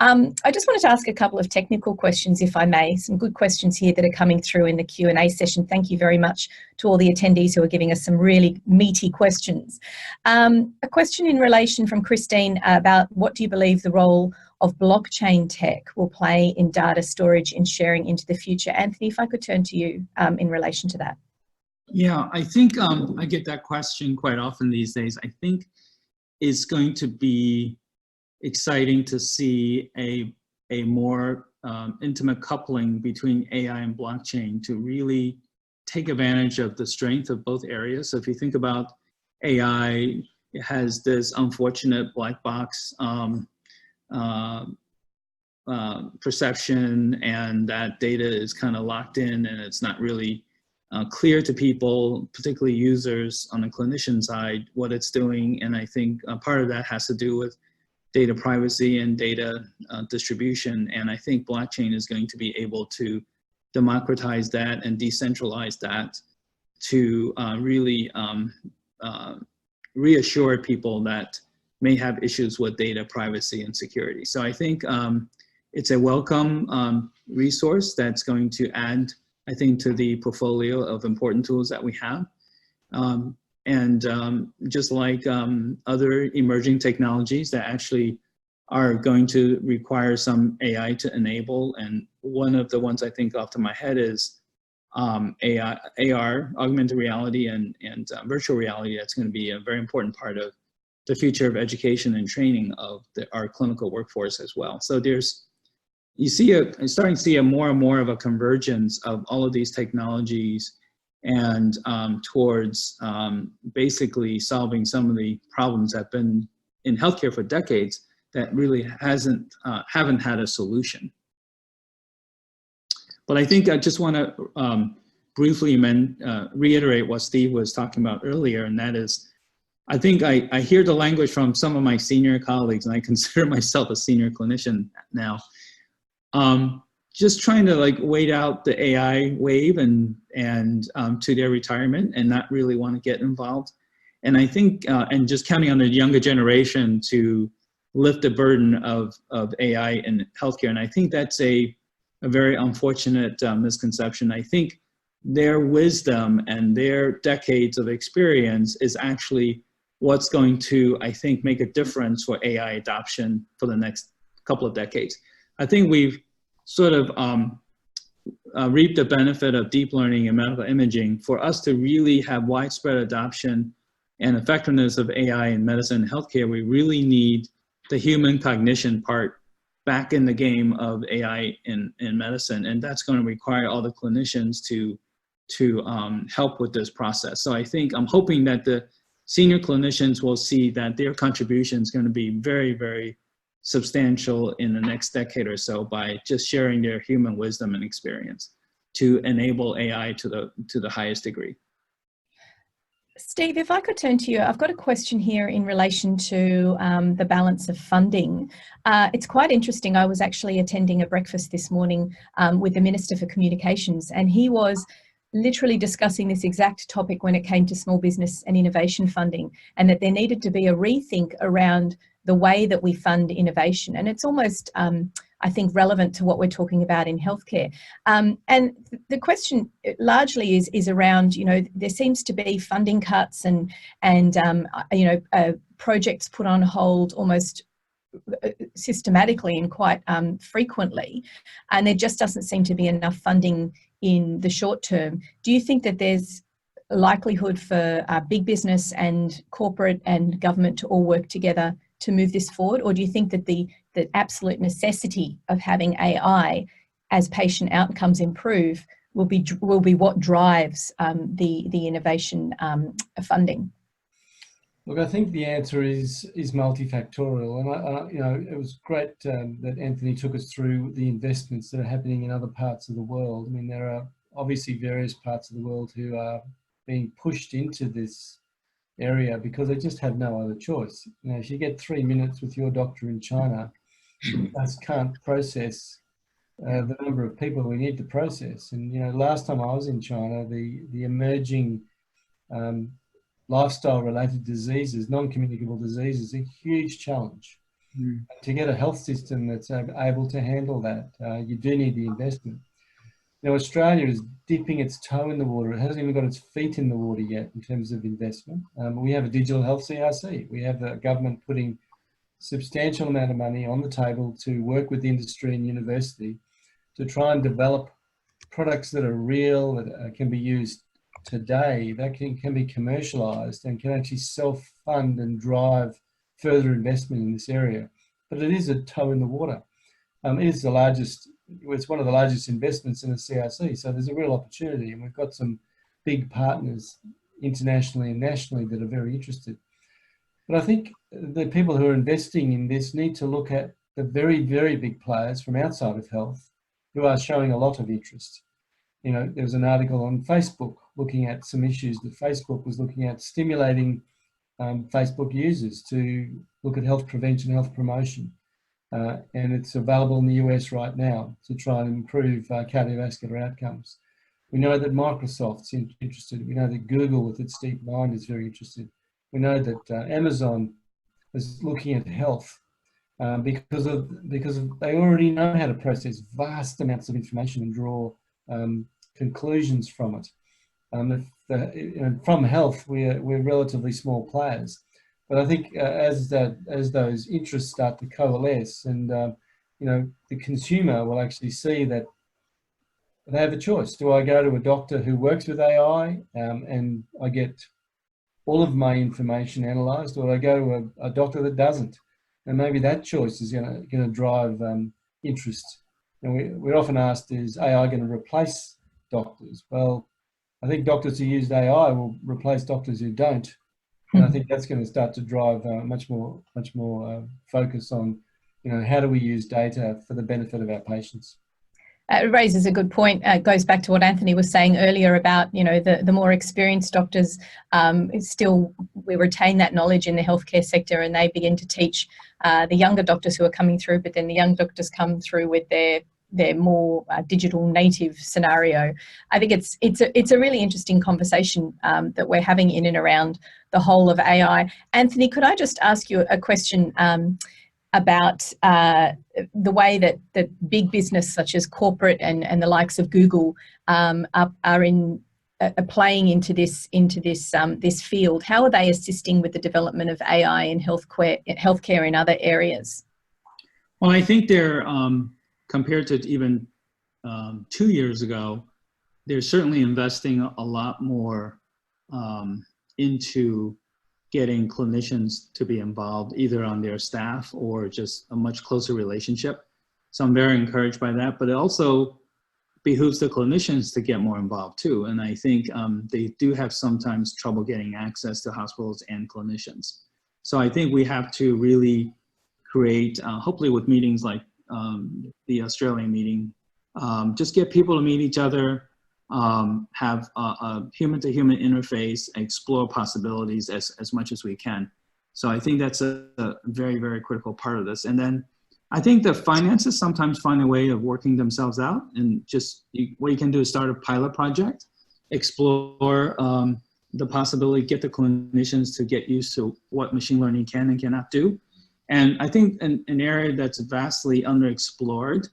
I just wanted to ask a couple of technical questions, if I may. Some good questions here that are coming through in the Q&A session. Thank you very much to all the attendees who are giving us some really meaty questions. A question in relation from Christine about what do you believe the role of blockchain tech will play in data storage and sharing into the future? Anthony, if I could turn to you in relation to that. Yeah, I think I get that question quite often these days. I think it's going to be exciting to see a more intimate coupling between AI and blockchain to really take advantage of the strength of both areas. So if you think about AI, it has this unfortunate black box perception, and that data is kind of locked in and it's not really clear to people, particularly users on the clinician side, what it's doing. And I think part of that has to do with data privacy and data distribution. And I think blockchain is going to be able to democratize that and decentralize that to really reassure people that may have issues with data privacy and security. So I think it's a welcome resource that's going to add, I think, to the portfolio of important tools that we have. Just like other emerging technologies that actually are going to require some AI to enable, and one of the ones I think off to my head is AR, augmented reality, and virtual reality. That's going to be a very important part of the future of education and training of our clinical workforce as well. So you're starting to see a more and more of a convergence of all of these technologies and towards basically solving some of the problems that have been in healthcare for decades that really haven't had a solution. But I think I just want to briefly reiterate what Steve was talking about earlier, and that is, I think I hear the language from some of my senior colleagues, and I consider myself a senior clinician now, just trying to wait out the AI wave and to their retirement and not really want to get involved. And I think, and just counting on the younger generation to lift the burden of AI in healthcare. And I think that's a very unfortunate misconception. I think their wisdom and their decades of experience is actually what's going to, I think, make a difference for AI adoption for the next couple of decades. I think we've sort of reaped the benefit of deep learning and medical imaging. For us to really have widespread adoption and effectiveness of AI in medicine and healthcare, we really need the human cognition part back in the game of AI in medicine. And that's going to require all the clinicians to help with this process. So I think I'm hoping that the senior clinicians will see that their contribution is going to be very, very substantial in the next decade or so by just sharing their human wisdom and experience to enable AI to the highest degree. Steve, if I could turn to you, I've got a question here in relation to the balance of funding. It's quite interesting. I was actually attending a breakfast this morning with the Minister for Communications, and he was literally discussing this exact topic when it came to small business and innovation funding, and that there needed to be a rethink around the way that we fund innovation. And it's almost, I think, relevant to what we're talking about in healthcare. And the question largely is around, there seems to be funding cuts and projects put on hold almost systematically and quite frequently, and there just doesn't seem to be enough funding in the short term. Do you think that there's a likelihood for big business and corporate and government to all work together to move this forward? Or do you think that the absolute necessity of having AI as patient outcomes improve will be what drives the innovation funding? Look, I think the answer is multifactorial, and you know, it was great that Anthony took us through the investments that are happening in other parts of the world. I mean, there are obviously various parts of the world who are being pushed into this area because they just have no other choice. You know, if you get 3 minutes with your doctor in China, you just can't process the number of people we need to process. And you know, last time I was in China, the emerging lifestyle-related diseases, non-communicable diseases, a huge challenge. To get a health system that's able to handle that, you do need the investment. Now, Australia is dipping its toe in the water. It hasn't even got its feet in the water yet in terms of investment. We have a digital health CRC. We have the government putting substantial amount of money on the table to work with industry and university to try and develop products that are real, that can be used today, that can be commercialized and can actually self-fund and drive further investment in this area. But it is a toe in the water. It is the largest, it's one of the largest investments in a CRC, so there's a real opportunity, and we've got some big partners internationally and nationally that are very interested. But I think the people who are investing in this need to look at the very, very big players from outside of health who are showing a lot of interest. You know, there was an article on Facebook looking at some issues that Facebook was looking at, stimulating Facebook users to look at health prevention, health promotion. And it's available in the US right now to try and improve cardiovascular outcomes. We know that Microsoft's interested. We know that Google with its DeepMind is very interested. We know that Amazon is looking at health because they already know how to process vast amounts of information and draw conclusions from it. From health, we're relatively small players, but I think as those interests start to coalesce, and you know, the consumer will actually see that they have a choice. Do I go to a doctor who works with AI and I get all of my information analysed, or I go to a doctor that doesn't? And maybe that choice is going to drive interest. And we're often asked, is AI going to replace doctors? Well, I think doctors who use AI will replace doctors who don't. And I think that's going to start to drive much more focus on, you know, how do we use data for the benefit of our patients. It raises a good point. It goes back to what Anthony was saying earlier about, you know, the more experienced doctors, still we retain that knowledge in the healthcare sector, and they begin to teach the younger doctors who are coming through, but then the young doctors come through with their more digital native scenario. I think it's a really interesting conversation that we're having in and around the whole of AI. Anthony, could I just ask you a question about the way that big business such as corporate and the likes of Google are playing into this field? How are they assisting with the development of AI in healthcare in other areas? Well, I think they're compared to even 2 years ago, they're certainly investing a lot more into getting clinicians to be involved either on their staff or just a much closer relationship. So I'm very encouraged by that, but it also behooves the clinicians to get more involved too. And I think they do have sometimes trouble getting access to hospitals and clinicians. So I think we have to really create, hopefully with meetings like the Australian meeting, just get people to meet each other, have a human-to-human interface, explore possibilities as much as we can. So I think that's a very, very critical part of this. And then I think the finances sometimes find a way of working themselves out, and just what you can do is start a pilot project, explore the possibility, get the clinicians to get used to what machine learning can and cannot do. And I think an area that's vastly underexplored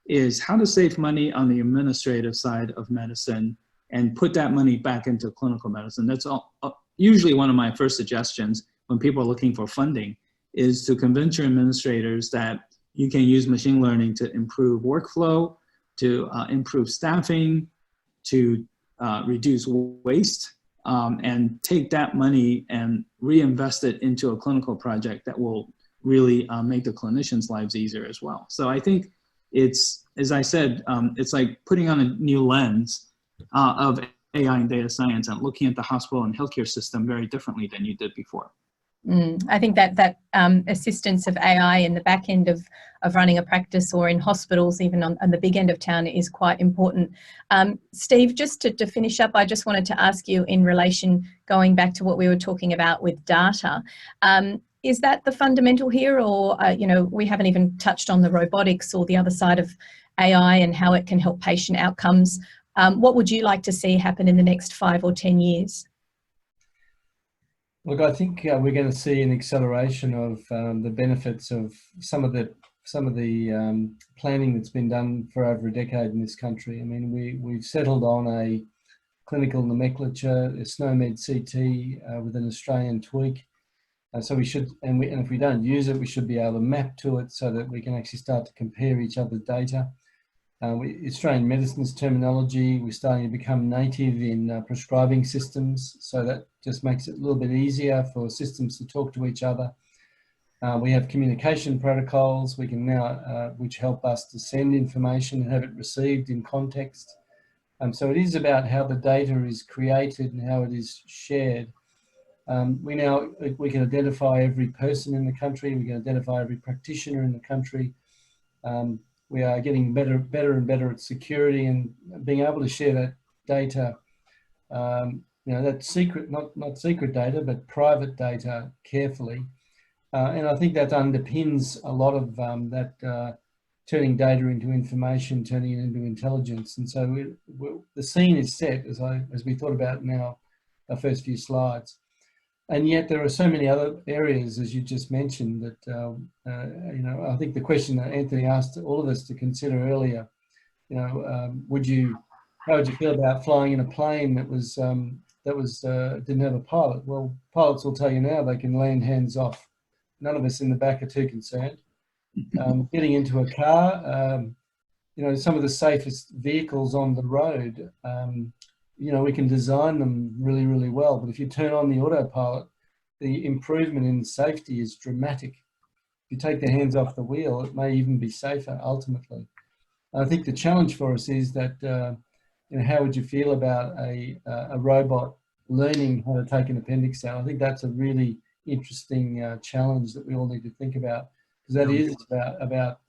is how to save money on the administrative side of medicine and put that money back into clinical medicine. That's usually one of my first suggestions when people are looking for funding, is to convince your administrators that you can use machine learning to improve workflow, to improve staffing, to reduce waste, and take that money and reinvest it into a clinical project that will really make the clinicians' lives easier as well. So I think it's, as I said, it's like putting on a new lens of AI and data science and looking at the hospital and healthcare system very differently than you did before. I think that assistance of AI in the back end of running a practice, or in hospitals, even on the big end of town, is quite important. Steve, just to finish up, I just wanted to ask you in relation, going back to what we were talking about with data, is that the fundamental here, or, you know, we haven't even touched on the robotics or the other side of AI and how it can help patient outcomes. What would you like to see happen in the next 5 or 10 years? Look, I think we're going to see an acceleration of the benefits of some of the planning that's been done for over a decade in this country. I mean, we've settled on a clinical nomenclature, a SNOMED CT with an Australian tweak. So we should, and if we don't use it, we should be able to map to it so that we can actually start to compare each other's data. Australian medicine's terminology, we're starting to become native in prescribing systems, so that just makes it a little bit easier for systems to talk to each other. We have communication protocols we can now, which help us to send information and have it received in context. So it is about how the data is created and how it is shared. We can identify every person in the country, we can identify every practitioner in the country. We are getting better and better at security and being able to share that data, you know, that secret, not secret data, but private data carefully. And I think that underpins a lot of that turning data into information, turning it into intelligence. And so the scene is set, as we thought about in our first few slides. And yet there are so many other areas, as you just mentioned, that, you know, I think the question that Anthony asked all of us to consider earlier, you know, how would you feel about flying in a plane that didn't have a pilot? Well, pilots will tell you now they can land hands off. None of us in the back are too concerned. Getting into a car, you know, some of the safest vehicles on the road, you know, we can design them really, really well. But if you turn on the autopilot, the improvement in safety is dramatic. If you take the hands off the wheel, it may even be safer ultimately. I think the challenge for us is that, you know, how would you feel about a robot learning how to take an appendix out? I think that's a really interesting challenge that we all need to think about, because that is about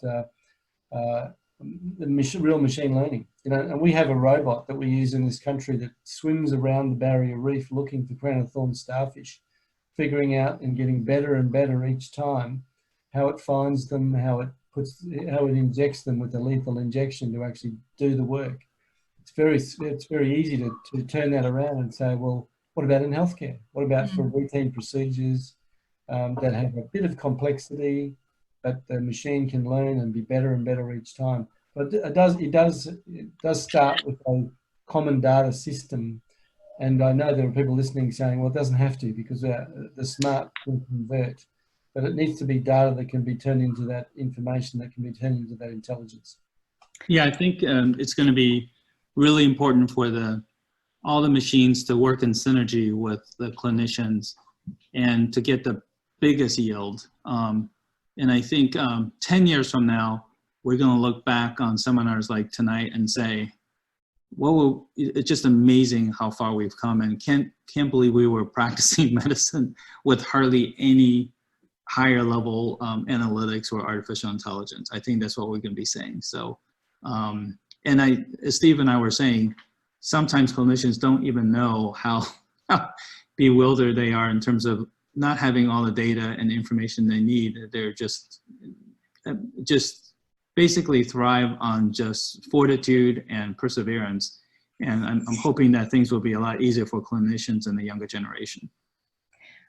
real machine learning. You know, and we have a robot that we use in this country that swims around the barrier reef looking for crown of thorns starfish, figuring out and getting better and better each time how it finds them, how it injects them with a lethal injection to actually do the work. It's very easy to turn that around and say, well, what about in healthcare? What about for routine procedures that have a bit of complexity, but the machine can learn and be better and better each time? But it does start with a common data system. And I know there are people listening saying, well, it doesn't have to, because the smart can convert. But it needs to be data that can be turned into that information, that can be turned into that intelligence. Yeah, I think it's going to be really important for all the machines to work in synergy with the clinicians and to get the biggest yield. And I think 10 years from now, we're going to look back on seminars like tonight and say, well, it's just amazing how far we've come, and can't believe we were practicing medicine with hardly any higher level analytics or artificial intelligence. I think that's what we're going to be saying. So, and as Steve and I were saying, sometimes clinicians don't even know how bewildered they are in terms of not having all the data and information they need. They're just basically thrive on just fortitude and perseverance. And I'm hoping that things will be a lot easier for clinicians in the younger generation.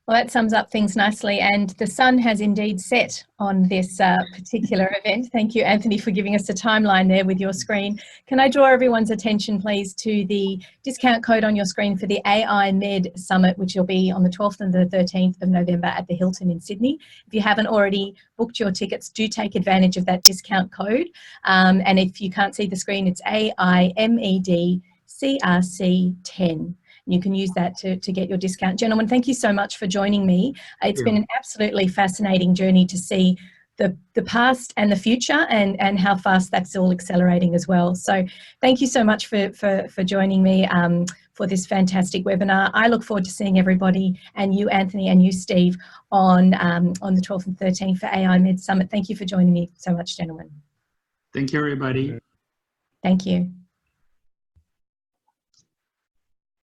Well, that sums up things nicely, and the sun has indeed set on this particular event. Thank you, Anthony, for giving us a timeline there with your screen. Can I draw everyone's attention, please, to the discount code on your screen for the AI Med Summit, which will be on the 12th and the 13th of November at the Hilton in Sydney. If you haven't already booked your tickets, do take advantage of that discount code. And if you can't see the screen, it's AIMED CRC 10. You can use that to get your discount. Gentlemen, thank you so much for joining me. It's been an absolutely fascinating journey to see the past and the future, and how fast that's all accelerating as well. So thank you so much for joining me. for this fantastic webinar. I look forward to seeing everybody, and you, Anthony, and you, Steve, on the 12th and 13th for AI Med Summit. Thank you for joining me so much, gentlemen. Thank you, everybody. Thank you.